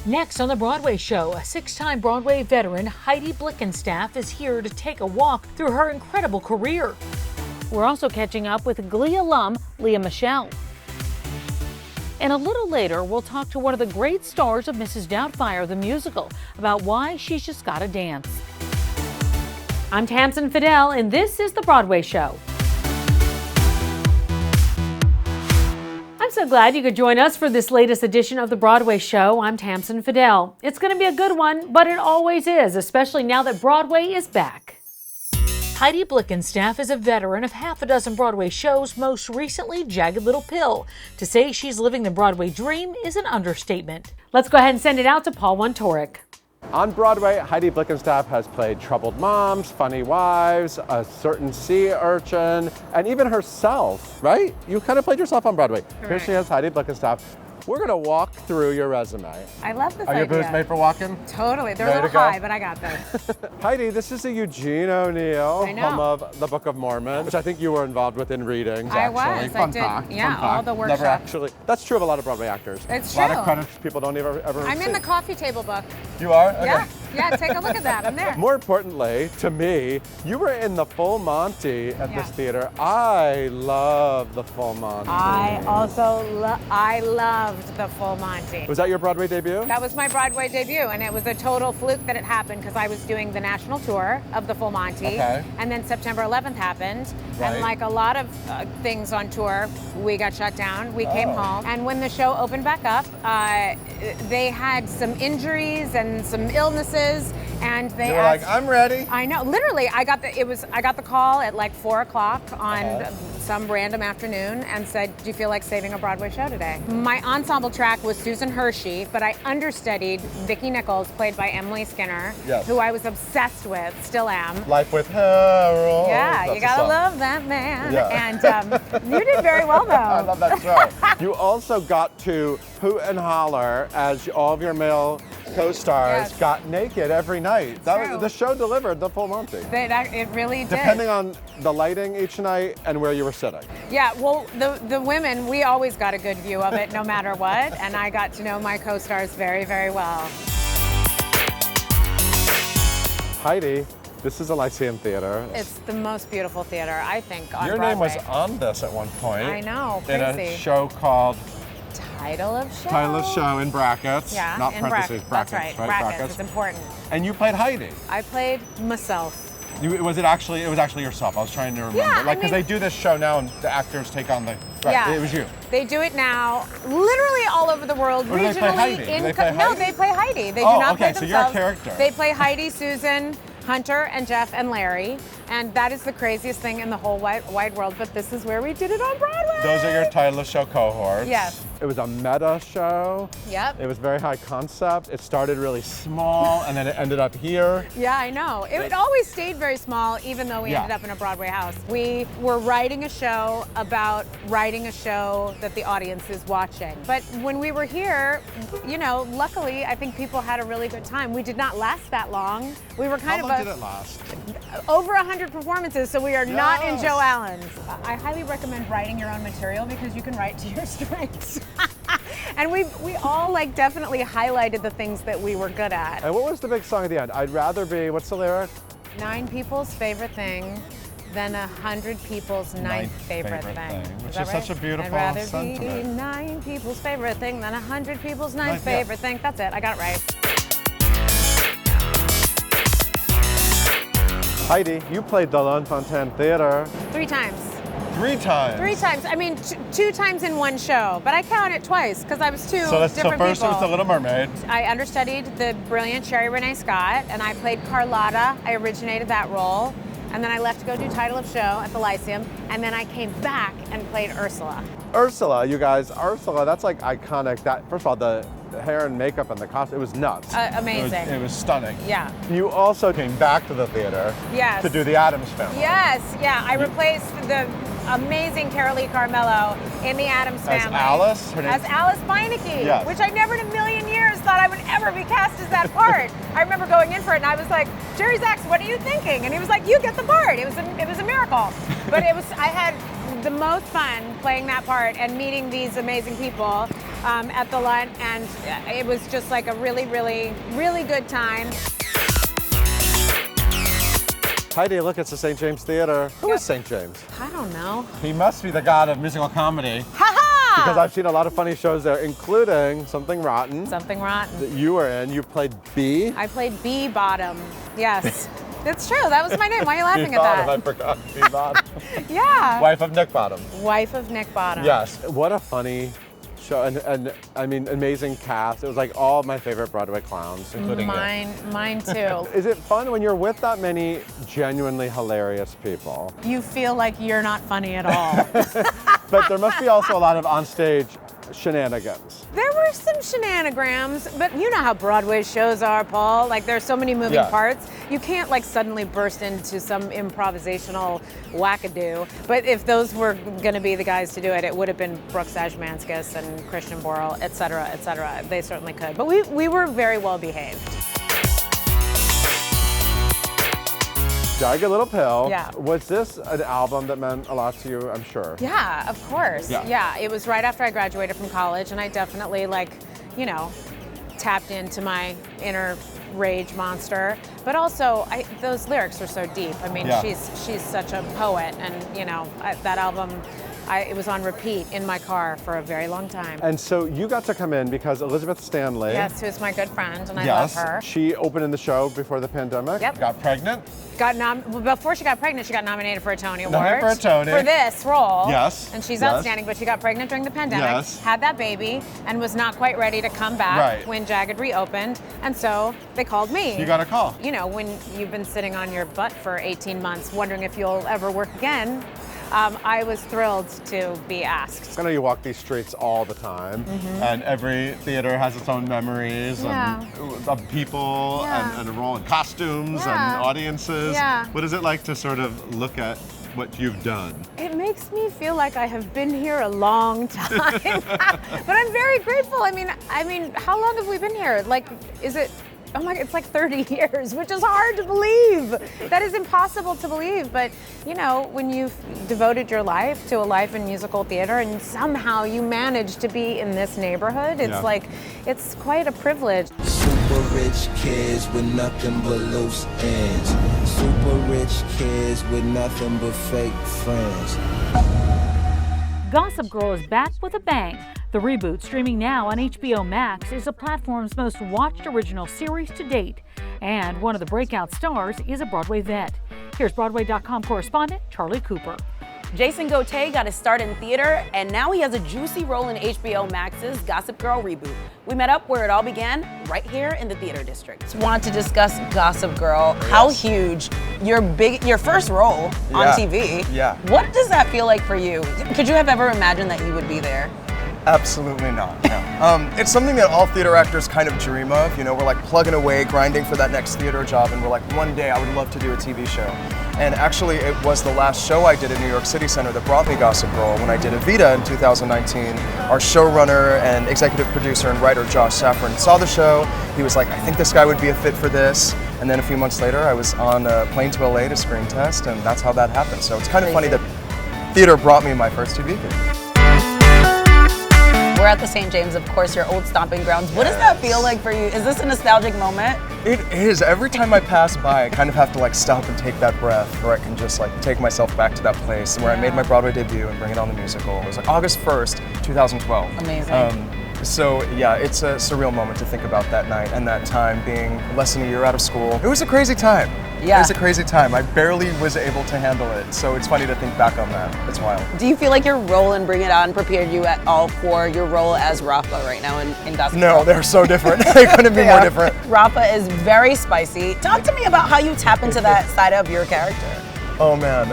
Next on the Broadway Show, a 6-time Broadway veteran, Heidi Blickenstaff, is here to take a walk through her incredible career. We're also catching up with GLEE alum, Lea Michele. And a little later, we'll talk to one of the great stars of Mrs. Doubtfire, the musical, about why she's just gotta dance. I'm Tamsen Fadal, and this is the Broadway Show. I'm so glad you could join us for this latest edition of the Broadway Show. I'm Tamsen Fadal. It's going to be a good one, but it always is, especially now that Broadway is back. Heidi Blickenstaff is a veteran of half a dozen Broadway shows, most recently Jagged Little Pill. To say she's living the Broadway dream is an understatement. Let's go ahead and send it out to Paul Wontorek. On Broadway, Heidi Blickenstaff has played troubled moms, funny wives, a certain sea urchin, and even herself, right? You kind of played yourself on Broadway. Correct. Here she is, Heidi Blickenstaff. We're gonna walk through your resume. I love this Are your idea. boots made for walking? Totally. They're Ready a to little go? high, but I got this. Heidi, this is a Eugene O'Neill, I know. home of the Book of Mormon, which I think you were involved with in readings, I actually. was. Fun I did. fact. Yeah, Fun all fact. the Never workshops. actually. That's true of a lot of Broadway actors. It's A lot of true. credits people don't ever I'm see. in the coffee table book. You are? Okay. Yeah. Yeah, take a look at that. I'm there. More importantly, to me, you were in the Full Monty at Yeah. this theater. I love the Full Monty. I also loved the Full Monty. Was that your Broadway debut? That was my Broadway debut, and it was a total fluke that it happened because I was doing the national tour of the Full Monty, Okay. and then September 11th happened, Right. and like a lot of things on tour, we got shut down. We came home, and when the show opened back up, they had some injuries and some illnesses, and they You were asked, like, I'm ready. I know. Literally, I got the call at like 4 o'clock on some random afternoon and said, "Do you feel like saving a Broadway show today?" My ensemble track was Susan Hershey, but I understudied Vicki Nichols, played by Emily Skinner, Yes. who I was obsessed with, still am. Life with Harold. Yeah, That's you the gotta song. love that man. Yeah. And you did very well, though. I love that show. You also got to hoot and holler as all of your male co-stars Yes. got naked every night. True. The show delivered the Full Monty. It really did. Depending on the lighting each night and where you were sitting. Yeah, well, the women, we always got a good view of it no matter what, and I got to know my co-stars very, very well. Heidi, this is the Lyceum Theater. It's the most beautiful theater, I think, on Your Broadway. name was on this at one point. I know, In crazy. a show called Title of show. Title of Show in brackets. Yeah, Not in parentheses, That's brackets. right, brackets. It's important. And you played Heidi. I played myself. It was actually yourself. I was trying to remember. Yeah, I because mean- they do this show now and the actors take on the. Right, Yeah. it was you. They do it now, literally all over the world, Or do they play regionally. Heidi? Do they play No, Heidi? they play Heidi. They Oh, do not okay, play so you're a themselves. character. They play Heidi, Susan, Hunter, and Jeff, and Larry. And that is the craziest thing in the whole wide world, but this is where we did it on Broadway. Those are your Title of Show cohorts. Yes. It was a meta show. Yep. It was very high concept. It started really small and then it ended up here. Yeah, I know. It always stayed very small, even though we Yeah. ended up in a Broadway house. We were writing a show about writing a show that the audience is watching. But when we were here, you know, luckily, I think people had a really good time. We did not last that long. We were kind How of long did it last? over 100 performances, so we are not in Yes. Joe Allen's. I highly recommend writing your own material because you can write to your strengths. And we all like definitely highlighted the things that we were good at. And what was the big song at the end? I'd rather be, what's the lyric? 9 people's favorite thing than 100 people's ninth favorite thing. Which that is such a beautiful I'd rather be sentiment. 9 people's favorite thing than 100 people's ninth Yeah. favorite thing. That's it, I got it right. Heidi, you played the L'Enfantin Theater 3 times. 3 times. 3 times. I mean, 2 times in one show, but I count it twice because I was two So different first it people. was The Little Mermaid. I understudied the brilliant Sherry Renee Scott, and I played Carlotta. I originated that role. And then I left to go do Title of Show at the Lyceum, and then I came back and played Ursula. Ursula, you guys, Ursula, that's like iconic. That first of all, the hair and makeup and the costume, it was nuts. Amazing. It was stunning. Yeah. You also came back to the theater Yes. to do the Addams Family. Yes, yeah. I replaced the amazing Carolee Carmello in the Addams As Family. Alice? Her name- As Alice Beinecke, Yes. which I never in a million years thought I would ever be cast as that part. I remember going in for it and I was like, Jerry Zaks, what are you thinking? And he was like, you get the part. It was a miracle. But I had the most fun playing that part and meeting these amazing people. at the lunch, and it was just like a really, really, really good time. Heidi, look, it's the St. James Theatre. Who is St. James? I don't know. He must be the god of musical comedy. Ha-ha! Because I've seen a lot of funny shows there, including Something Rotten. Something Rotten. That you were in. You played B. I played B Bottom. Yes. It's true. That was my name. Why are you laughing at that? I forgot. B Bottom. Yeah. Wife of Nick Bottom. Wife of Nick Bottom. Yes. What a funny show, and I mean, amazing cast. It was like all my favorite Broadway clowns, including Mine too. Is it fun when you're with that many genuinely hilarious people? You feel like you're not funny at all. But there must be also a lot of onstage shenanigans. There were some shenanigans, but you know how Broadway shows are, Paul. Like, there's so many moving parts. You can't like suddenly burst into some improvisational wackadoo. But if those were going to be the guys to do it, it would have been Brooks Ashmanskas and Christian Borle, et cetera, et cetera. They certainly could. But we were very well behaved. Jagged Little Pill. Yeah. Was this an album that meant a lot to you, I'm sure? Yeah, of course. Yeah, it was right after I graduated from college, and I definitely, like, you know, tapped into my inner rage monster. But also, those lyrics are so deep. I mean, she's such a poet, and, you know, that album, it was on repeat in my car for a very long time. And so you got to come in because Elizabeth Stanley. Yes, who's my good friend, and I love her. She opened in the show before the pandemic. Yep. Got pregnant. Before she got pregnant, she got nominated for a Tony Award. Nominated for a Tony. For this role. Yes. And she's outstanding, but she got pregnant during the pandemic, had that baby, and was not quite ready to come back when Jagged reopened. And so they called me. You got a call. You know, when you've been sitting on your butt for 18 months wondering if you'll ever work again, I was thrilled to be asked. I know you walk these streets all the time, and every theater has its own memories of people and a role in costumes and audiences. What is it like to sort of look at what you've done? It makes me feel like I have been here a long time, but I'm very grateful. I mean, how long have we been here? Like, is it? Oh my, it's like 30 years, which is hard to believe. That is impossible to believe. But, you know, when you've devoted your life to a life in musical theater and somehow you manage to be in this neighborhood, it's like, it's quite a privilege. Super rich kids with nothing but loose ends. Super rich kids with nothing but fake friends. Gossip Girl is back with a bang. The reboot, streaming now on HBO Max, is the platform's most watched original series to date. And one of the breakout stars is a Broadway vet. Here's Broadway.com correspondent Charlie Cooper. Jason Gotay got his start in theater, and now he has a juicy role in HBO Max's Gossip Girl reboot. We met up where it all began, right here in the theater district. Wanted to discuss Gossip Girl. How huge your first role on TV. Yeah. What does that feel like for you? Could you have ever imagined that you would be there? Absolutely not, no. It's something that all theater actors kind of dream of. You know, we're like plugging away, grinding for that next theater job, and we're like, one day I would love to do a TV show. And actually, it was the last show I did at New York City Center that brought me Gossip Girl. When I did Evita in 2019, our showrunner and executive producer and writer Josh Safran saw the show. He was like, I think this guy would be a fit for this. And then a few months later, I was on a plane to LA to screen test, and that's how that happened. So it's kind of funny that theater brought me my first TV gig. We're at the St. James, of course, your old stomping grounds. What does that feel like for you? Is this a nostalgic moment? It is. Every time I pass by, I kind of have to like stop and take that breath, or I can just like take myself back to that place where I made my Broadway debut and Bring It On the musical. It was like August 1st, 2012. Amazing. So yeah, it's a surreal moment to think about that night and that time being less than a year out of school. It was a crazy time. Yeah. It was a crazy time. I barely was able to handle it. So it's funny to think back on that. It's wild. Do you feel like your role in Bring It On prepared you at all for your role as Rafa right now in Gossip Girl? No, they're so different. They couldn't be more different. Rafa is very spicy. Talk to me about how you tap into that side of your character. Oh man,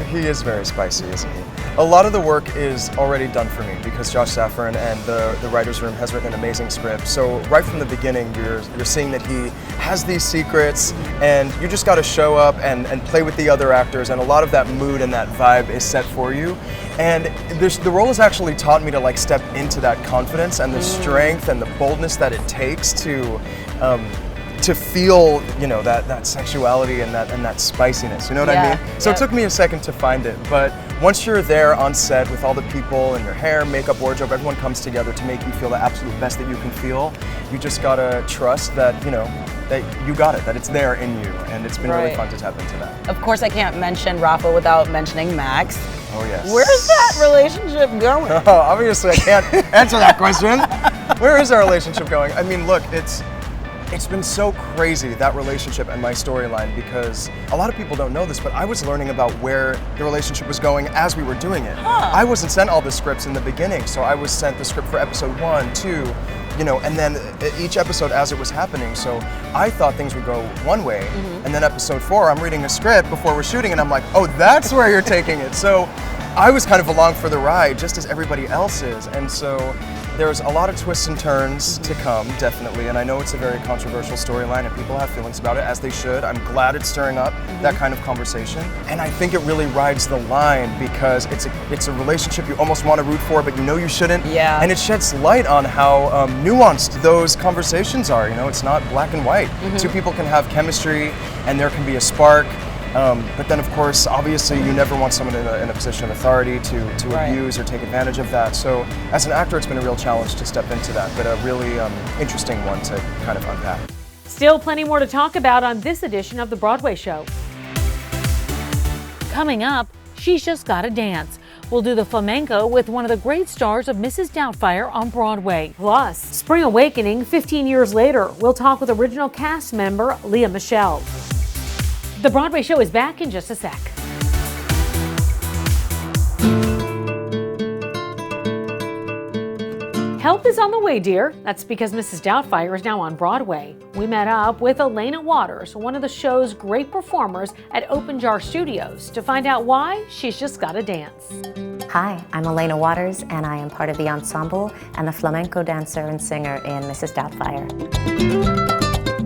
he is very spicy, isn't he? A lot of the work is already done for me because Josh Safran and the writer's room has written an amazing script. So right from the beginning, you're seeing that he has these secrets, and you just got to show up and play with the other actors, and a lot of that mood and that vibe is set for you. And the role has actually taught me to like step into that confidence and the strength and the boldness that it takes to to feel, you know, that sexuality and that spiciness, you know what I mean? So it took me a second to find it, but once you're there on set with all the people and your hair, makeup, wardrobe, everyone comes together to make you feel the absolute best that you can feel. You just gotta trust that, you know, that you got it, that it's there in you, and it's been really fun to tap into that. Of course, I can't mention Rafa without mentioning Max. Oh yes. Where's that relationship going? Oh, obviously I can't answer that question. Where is our relationship going? I mean, look, it's been so crazy, that relationship and my storyline, because a lot of people don't know this, but I was learning about where the relationship was going as we were doing it. I wasn't sent all the scripts in the beginning, so I was sent the script for episode 1, 2, you know, and then each episode as it was happening. So I thought things would go one way, and then episode 4, I'm reading a script before we're shooting, and I'm like, oh, that's where you're taking it. So I was kind of along for the ride, just as everybody else is, and so there's a lot of twists and turns to come, definitely, and I know it's a very controversial storyline and people have feelings about it, as they should. I'm glad it's stirring up that kind of conversation, and I think it really rides the line because it's a relationship you almost want to root for, but you know you shouldn't, and it sheds light on how nuanced those conversations are. You know, it's not black and white. Two people can have chemistry and there can be a spark. But then, of course, obviously, you never want someone in a position of authority to abuse or take advantage of that. So, as an actor, it's been a real challenge to step into that, but a really interesting one to kind of unpack. Still plenty more to talk about on this edition of The Broadway Show. Coming up, She's Just Gotta Dance. We'll do the flamenco with one of the great stars of Mrs. Doubtfire on Broadway. Plus, Spring Awakening 15 years later. We'll talk with original cast member Lea Michele. The Broadway Show is back in just a sec. Help is on the way, dear. That's because Mrs. Doubtfire is now on Broadway. We met up with Elena Waters, one of the show's great performers at Open Jar Studios, to find out why She's Just Gotta Dance. Hi, I'm Elena Waters, and I am part of the ensemble and the flamenco dancer and singer in Mrs. Doubtfire.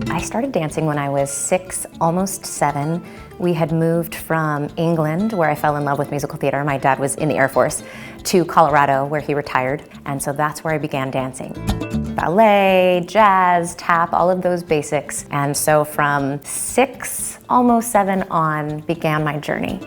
I started dancing when I was 6, almost 7. We had moved from England, where I fell in love with musical theater. My dad was in the Air Force, to Colorado, where he retired. And so that's where I began dancing. Ballet, jazz, tap, all of those basics. And so from 6, almost 7 on, began my journey.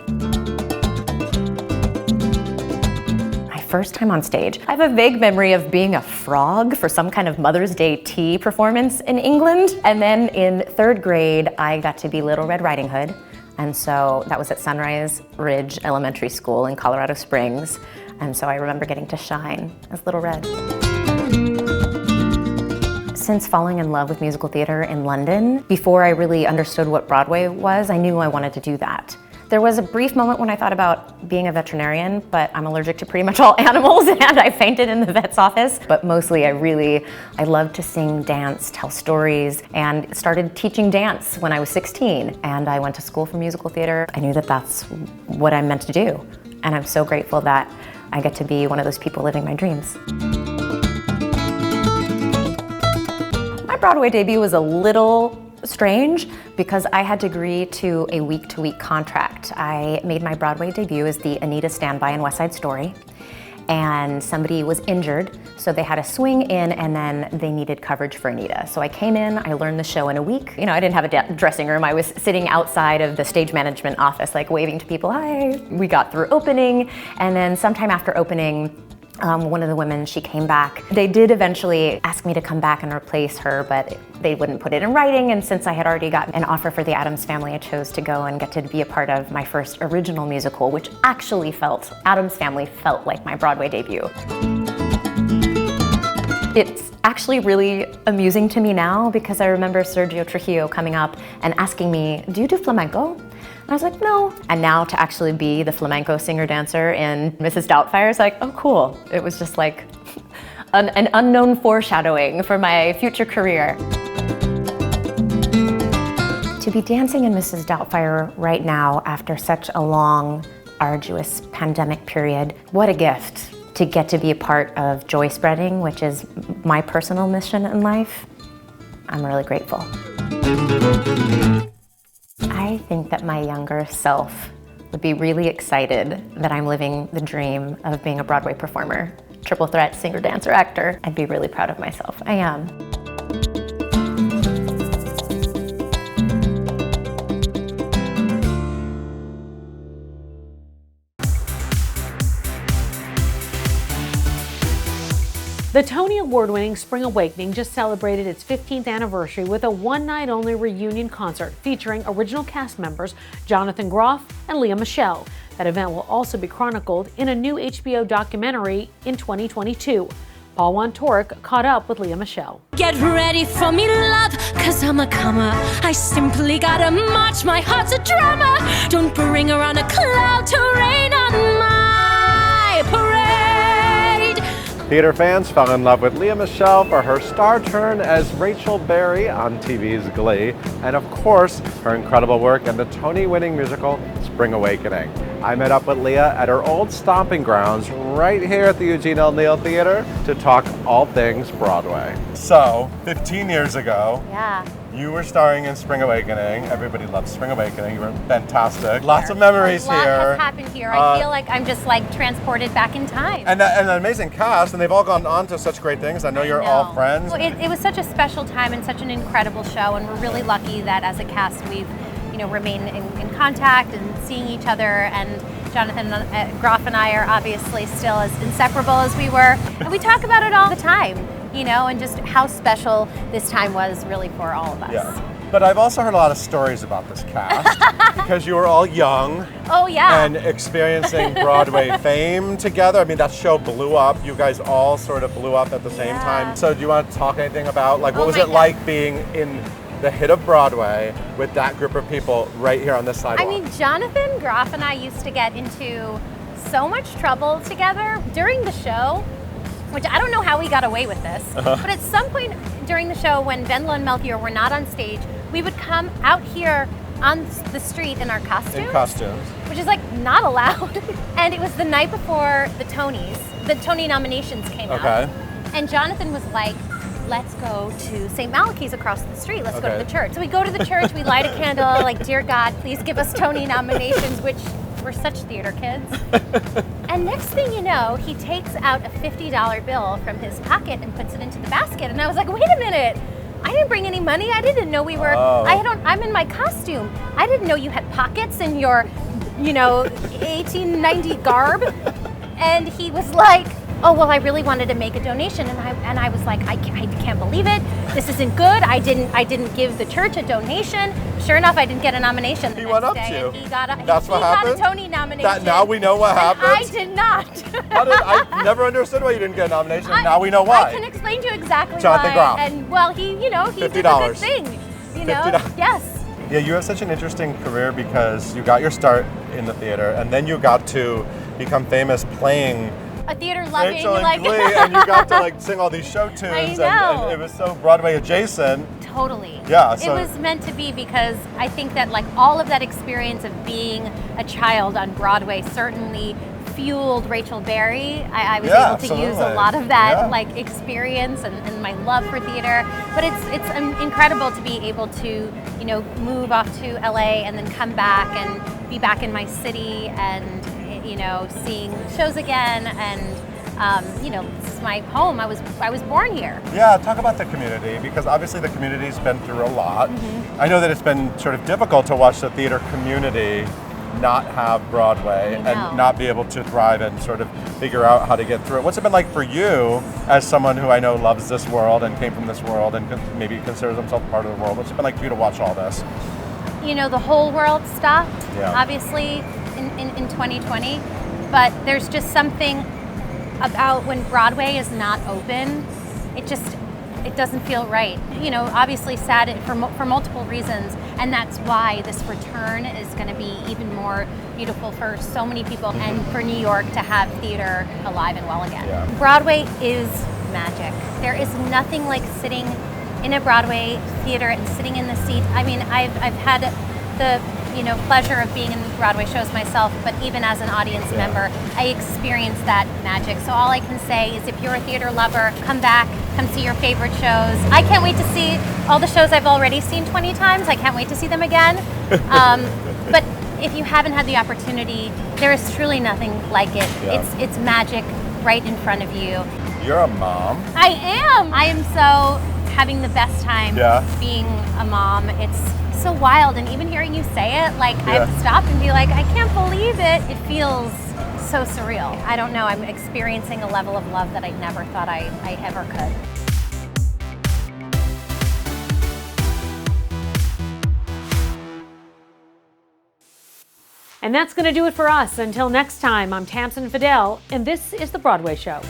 First time on stage. I have a vague memory of being a frog for some kind of Mother's Day tea performance in England. And then in 3rd grade, I got to be Little Red Riding Hood. And so that was at Sunrise Ridge Elementary School in Colorado Springs. And so I remember getting to shine as Little Red. Since falling in love with musical theater in London, before I really understood what Broadway was, I knew I wanted to do that. There was a brief moment when I thought about being a veterinarian, but I'm allergic to pretty much all animals and I fainted in the vet's office. But mostly I love to sing, dance, tell stories, and started teaching dance when I was 16. And I went to school for musical theater. I knew that that's what I'm meant to do. And I'm so grateful that I get to be one of those people living my dreams. My Broadway debut was a little strange because I had to agree to a week-to-week contract. I made my Broadway debut as the Anita standby in West Side Story, and somebody was injured, so they had a swing in and then they needed coverage for Anita. So I came in, I learned the show in a week. You know, I didn't have a dressing room. I was sitting outside of the stage management office, like waving to people, hi. We got through opening, and then sometime after opening, one of the women, she came back. They did eventually ask me to come back and replace her, but they wouldn't put it in writing, and since I had already gotten an offer for the Addams Family, I chose to go and get to be a part of my first original musical, which actually Addams Family felt like my Broadway debut. It's actually really amusing to me now because I remember Sergio Trujillo coming up and asking me, do you do flamenco? And I was like, no. And now to actually be the flamenco singer-dancer in Mrs. Doubtfire is like, oh, cool. It was just like an unknown foreshadowing for my future career. To be dancing in Mrs. Doubtfire right now after such a long, arduous pandemic period, what a gift to get to be a part of joy spreading, which is my personal mission in life. I'm really grateful. I think that my younger self would be really excited that I'm living the dream of being a Broadway performer, triple threat, singer, dancer, actor. I'd be really proud of myself. I am. The Tony Award-winning Spring Awakening just celebrated its 15th anniversary with a one-night-only reunion concert featuring original cast members Jonathan Groff and Lea Michele. That event will also be chronicled in a new HBO documentary in 2022. Paul Wontorek caught up with Lea Michele. Get ready for me, love, cause I'm a comer. I simply gotta march, my heart's a drama. Don't bring around a cloud to rain on my parade. Theater fans fell in love with Lea Michele for her star turn as Rachel Berry on TV's GLEE, and of course, her incredible work in the Tony-winning musical Spring Awakening. I met up with Lea at her old stomping grounds right here at the Eugene O'Neill Theatre to talk all things Broadway. So, 15 years ago, you were starring in Spring Awakening. Everybody loves Spring Awakening. You were fantastic. Lots of memories here. A lot has happened here. I feel like I'm just like transported back in time. And an amazing cast, and they've all gone on to such great things. I know you're all friends. Well, it was such a special time and such an incredible show, and we're really lucky that as a cast we've remained in contact and seeing each other. And Jonathan Groff and I are obviously still as inseparable as we were. And we talk about it all the time, and just how special this time was really for all of us. Yeah. But I've also heard a lot of stories about this cast because you were all young. Oh, yeah. And experiencing Broadway fame together. I mean, that show blew up. You guys all sort of blew up at the same time. So do you want to talk anything about, like, what was it like being in the hit of Broadway with that group of people right here on this sidewalk? I mean, Jonathan Groff and I used to get into so much trouble together during the show, which I don't know how we got away with this, but at some point during the show when Venla and Melchior were not on stage, we would come out here on the street in our costumes. In costumes. Which is like not allowed. And it was the night before the Tonys. The Tony nominations came out. And Jonathan was like, let's go to St. Malachy's across the street. Let's go to the church. So we go to the church, we light a candle, like, dear God, please give us Tony nominations, which we're such theater kids. And next thing you know, he takes out a $50 bill from his pocket and puts it into the basket. And I was like, wait a minute. I didn't bring any money. I didn't know we were, I'm in my costume. I didn't know you had pockets in your, 1890 garb. And he was like, oh, well, I really wanted to make a donation. And I was like, I can't believe it. This isn't good. I didn't give the church a donation. Sure enough, I didn't get a nomination the next day. And he got a Tony nomination. Now we know what happened? I did not. I never understood why you didn't get a nomination. Now we know why. I can explain to you exactly Jonathan why. Groff. And well, he did a good thing. $50. Yes. Yeah, you have such an interesting career because you got your start in the theater and then you got to become famous playing a theater loving, Rachel and GLEE, and you got to sing all these show tunes, and it was so Broadway adjacent. Totally. Yeah. So it was meant to be because I think that all of that experience of being a child on Broadway certainly fueled Rachel Berry. I was able to use a lot of that experience and my love for theater. But it's incredible to be able to move off to LA and then come back and be back in my city and seeing shows again, and this is my home. I was born here. Yeah, talk about the community, because obviously the community's been through a lot. I know that it's been sort of difficult to watch the theater community not have Broadway and not be able to thrive and sort of figure out how to get through it. What's it been like for you as someone who I know loves this world and came from this world and maybe considers himself part of the world? What's it been like for you to watch all this? The whole world stopped, obviously, in 2020, but there's just something about when Broadway is not open, it doesn't feel right. Obviously sad for multiple reasons, and that's why this return is going to be even more beautiful for so many people and for New York to have theater alive and well again. Yeah. Broadway is magic. There is nothing like sitting in a Broadway theater and sitting in the seat. I mean, I've had the pleasure of being in Broadway shows myself, but even as an audience member, I experienced that magic. So all I can say is if you're a theater lover, come back, come see your favorite shows. I can't wait to see all the shows I've already seen 20 times. I can't wait to see them again. But if you haven't had the opportunity, there is truly nothing like it. Yeah. It's magic right in front of you. You're a mom. I am. I am so having the best time being a mom. It's so wild, and even hearing you say it, I have to stop and be like, I can't believe it. It feels so surreal. I don't know, I'm experiencing a level of love that I never thought I ever could. And that's going to do it for us. Until next time, I'm Tamsen Fadal, and this is The Broadway Show.